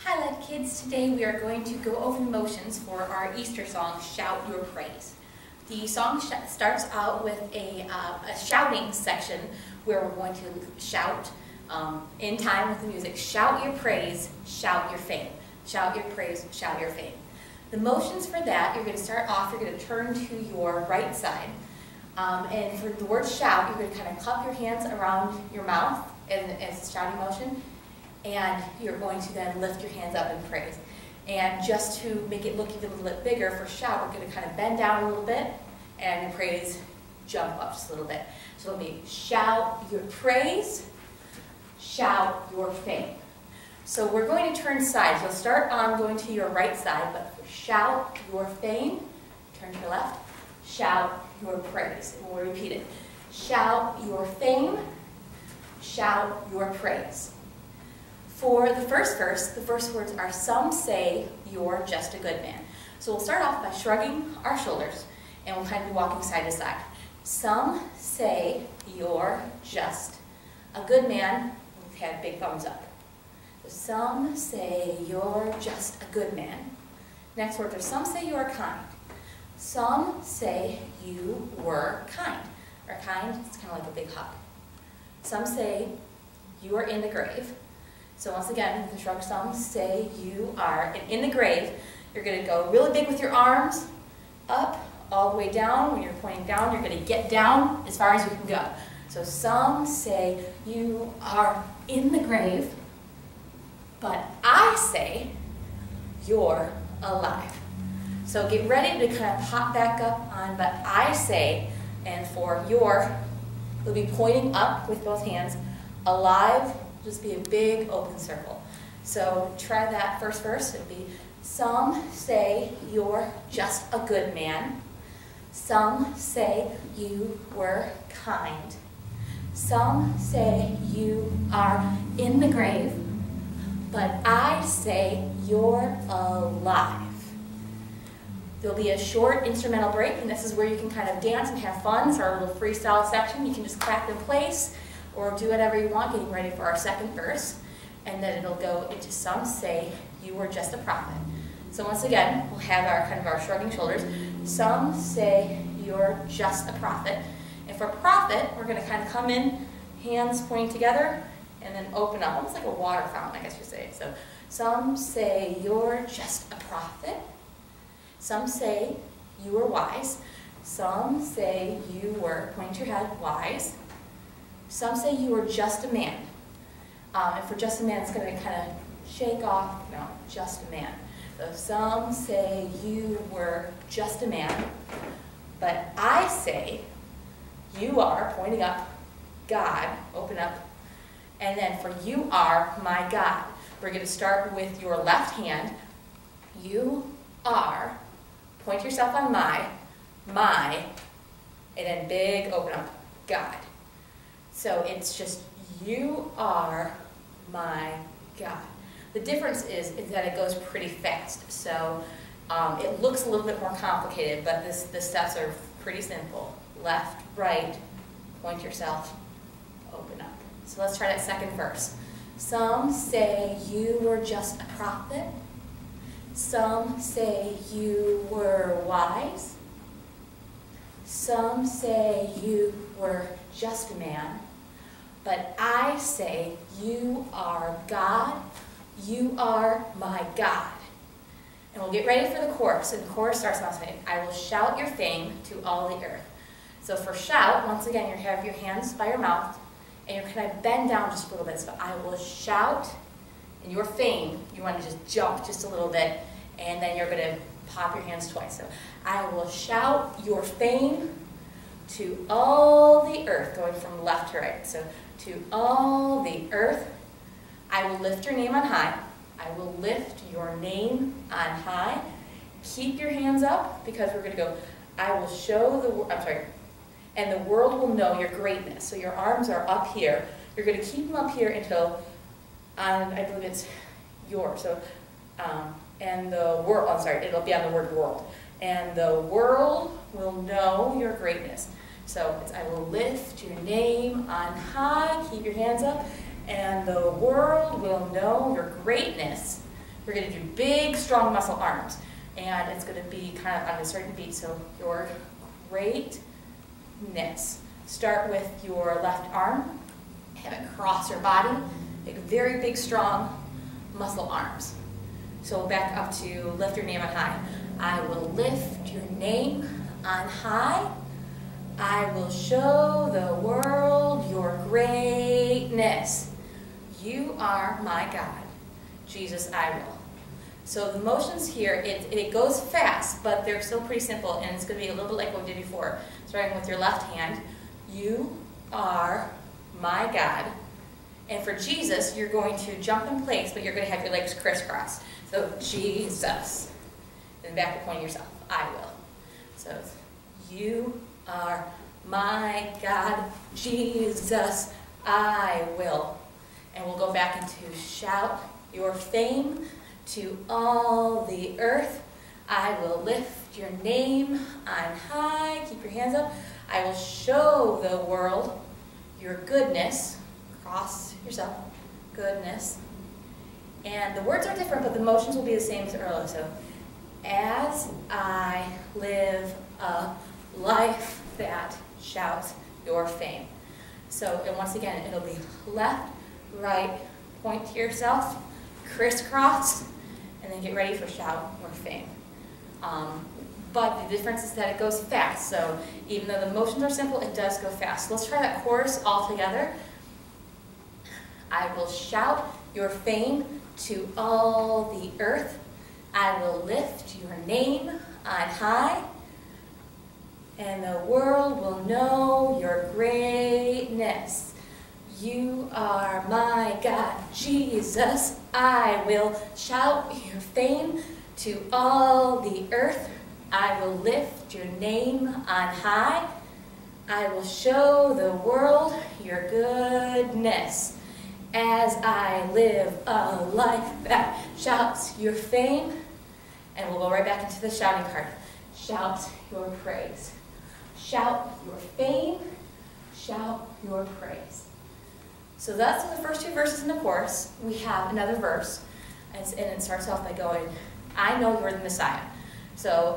Hi Life Kids, today we are going to go over the motions for our Easter song, Shout Your Praise. The song starts out with a shouting section where we're going to shout in time with the music. Shout your praise, shout your fame. Shout your praise, shout your fame. The motions for that, you're going to start off, you're going to turn to your right side. And for the word shout, you're going to kind of cup your hands around your mouth as a shouting motion. And you're going to then lift your hands up in praise. And just to make it look even a little bit bigger for shout, we're going to kind of bend down a little bit and praise jump up just a little bit. So it'll be shout your praise, shout your fame. So we're going to turn sides. You'll start on going to your right side, but for shout your fame, turn to your left, shout your praise. And we'll repeat it. Shout your fame, shout your praise. For the first verse, the first words are, some say you're just a good man. So we'll start off by shrugging our shoulders, and we'll kind of be walking side to side. Some say you're just a good man. We've had big thumbs up. Some say you're just a good man. Next words are, some say you're kind. Some say you were kind. Or kind, it's kind of like a big hug. Some say you are in the grave. So once again, the shrug, some say you are. And in the grave, you're going to go really big with your arms, up, all the way down. When you're pointing down, you're going to get down as far as you can go. So some say you are in the grave, but I say you're alive. So get ready to kind of pop back up on, but I say, and for your, you'll be pointing up with both hands, alive. Just be a big open circle. So try that first verse. It'll be, some say you're just a good man. Some say you were kind. Some say you are in the grave, but I say you're alive. There'll be a short instrumental break, and this is where you can kind of dance and have fun. It's our little freestyle section. You can just clap in place, or do whatever you want, getting ready for our second verse. And then it'll go into some say you were just a prophet. So once again, we'll have our kind of our shrugging shoulders. Some say you're just a prophet. And for prophet, we're going to kind of come in, hands pointing together, and then open up, almost like a water fountain, I guess you'd say. So some say you're just a prophet. Some say you were wise. Some say you were, pointing to your head, wise. Some say you were just a man. And for just a man, it's going to kind of shake off, just a man. So some say you were just a man, but I say you are, pointing up, God, open up, and then for you are my God. We're going to start with your left hand. You are, point yourself on my, and then big open up, God. So it's just, you are my God. The difference is that it goes pretty fast. So it looks a little bit more complicated, but the steps are pretty simple. Left, right, point yourself, open up. So let's try that second verse. Some say you were just a prophet. Some say you were wise. Some say you were just a man. But I say, you are God, you are my God. And we'll get ready for the chorus. And the chorus starts off saying, I will shout your fame to all the earth. So for shout, once again, you have your hands by your mouth, and you're kind of bend down just a little bit. So I will shout, and your fame, you want to just jump just a little bit, and then you're going to pop your hands twice. So I will shout your fame to all the earth, going from left to right. So to all the earth, I will lift your name on high. I will lift your name on high. Keep your hands up, because we're going to go, I will show the, and the world will know your greatness. So your arms are up here. You're going to keep them up here until, I believe it's your, so, and the world, it'll be on the word world. And the world will know your greatness. So it's, I will lift your name on high, keep your hands up, and the world will know your greatness we're going to do big, strong muscle arms. And it's going to be kind of on a certain beat. So your greatness. Start with your left arm. Have it cross your body. Make very big, strong muscle arms. So back up to lift your name on high. I will lift your name on high. I will show the world your greatness. You are my God. Jesus, I will. So the motions here, it goes fast, but they're still pretty simple, and it's going to be a little bit like what we did before. Starting with your left hand. You are my God. And for Jesus, you're going to jump in place, but you're going to have your legs crisscross. So Jesus. And back to pointing yourself. I will. So you are my God. Jesus, I will. And we'll go back into shout your fame to all the earth. I will lift your name on high. Keep your hands up. I will show the world your goodness. Cross yourself. Goodness. And the words are different, but the motions will be the same as earlier. So, as I live a life that shouts your fame. So, and once again, it'll be left, right, point to yourself, crisscross, and then get ready for shout your fame. But the difference is that it goes fast. So even though the motions are simple, it does go fast. So let's try that chorus all together. I will shout your fame to all the earth. I will lift your name on high. And the world will know your greatness. You are my God, Jesus. I will shout your fame to all the earth. I will lift your name on high. I will show the world your goodness. As I live a life that shouts your fame. And we'll go right back into the shouting part. Shout your praise. Shout your fame. Shout your praise. So that's the first two verses in the chorus. We have another verse, and it starts off by going, I know you're the Messiah. So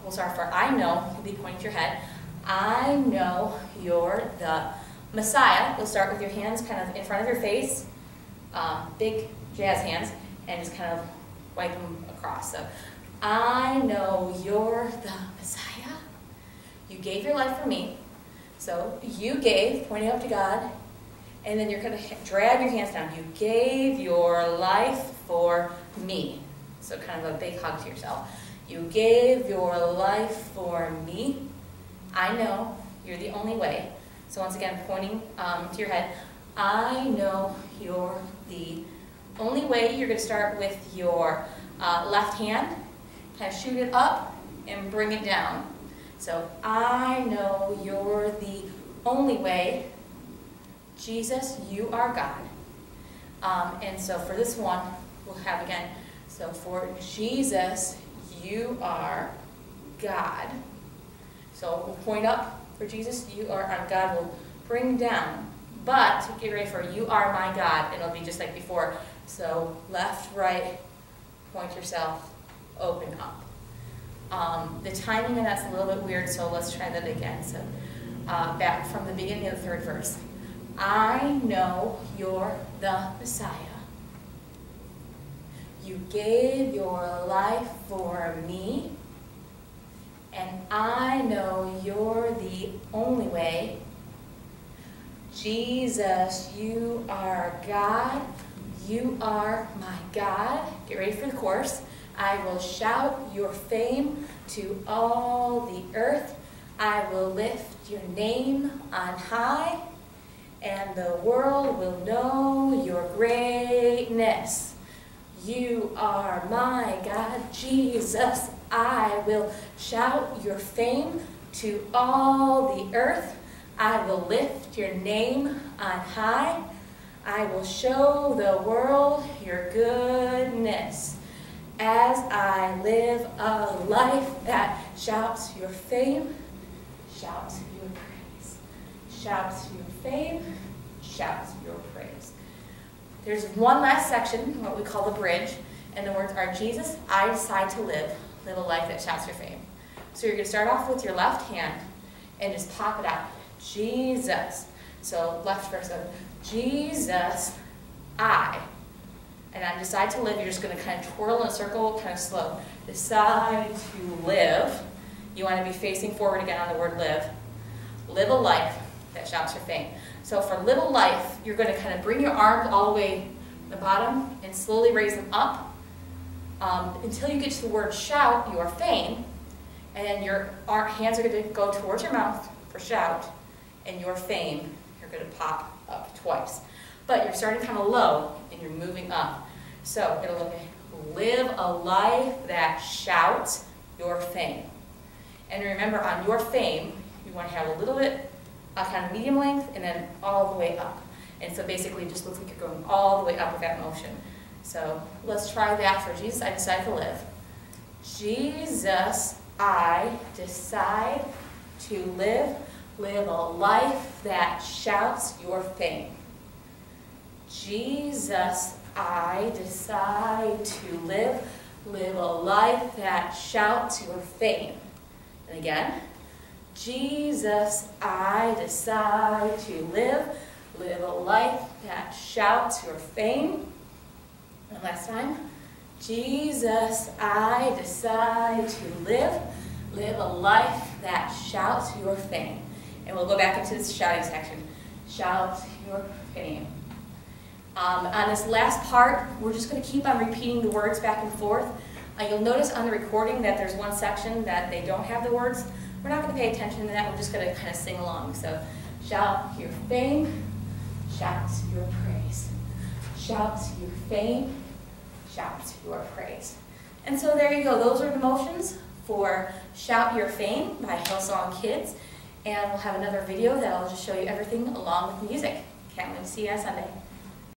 we'll start for I know. You'll be pointing to your head. I know you're the Messiah. You'll start with your hands kind of in front of your face, big jazz hands, and just kind of wipe them across. So I know you're the Messiah. You gave your life for me. So you gave, pointing up to God. And then you're going to drag your hands down. You gave your life for me. So kind of a big hug to yourself. You gave your life for me. I know you're the only way. So once again, pointing to your head. I know you're the only way. You're going to start with your left hand. Kind of shoot it up and bring it down. So I know you're the only way. Jesus, you are God. And so for this one, we'll have again, so for Jesus, you are God. So we'll point up for Jesus, you are on God. We'll bring down. But get ready for you are my God. It'll be just like before. So left, right, point yourself, open up. The timing of that's a little bit weird, so let's try that again. So back from the beginning of the third verse. I know you're the Messiah. You gave your life for me. And I know you're the only way. Jesus, you are God. You are my God. Get ready for the chorus. I will shout your fame to all the earth. I will lift your name on high. And the world will know your greatness. You are my God, Jesus. I will shout your fame to all the earth. I will lift your name on high. I will show the world your goodness. As I live a life that shouts your fame, shouts your praise. Shouts your fame, shouts your praise. There's one last section, what we call the bridge, And the words are, Jesus, I decide to live a life that shouts your fame. So you're going to start off with your left hand and just pop it out. Jesus. So left first, so Jesus, I. And on decide to live, you're just going to kind of twirl in a circle, kind of slow. Decide to live. You want to be facing forward again on the word live. Live a life that shouts your fame. So for live a life, you're going to kind of bring your arms all the way to the bottom and slowly raise them up until you get to the word shout your fame. And then your hands are going to go towards your mouth for shout, and your fame, you're going to pop up twice. But you're starting kind of low, and you're moving up. So it'll look like, live a life that shouts your fame. And remember, on your fame, you want to have a little bit kind of medium length, and then all the way up. And so basically it just looks like you're going all the way up with that motion. So let's try that for Jesus, I decide to live. Jesus, I decide to live a life that shouts your fame. Jesus, I decide to live a life that shouts your fame. And again, Jesus, I decide to live a life that shouts your fame. And last time, Jesus, I decide to live a life that shouts your fame. And we'll go back into this shouting section. Shout your fame. On this last part, we're just going to keep on repeating the words back and forth. You'll notice on the recording that there's one section that they don't have the words. We're not going to pay attention to that. We're just going to kind of sing along. So, shout your fame, shout your praise. Shout your fame, shout your praise. And so there you go. Those are the motions for Shout Your Fame by Hillsong Kids. And we'll have another video that I'll just show you everything along with music. Can't wait to see you on Sunday.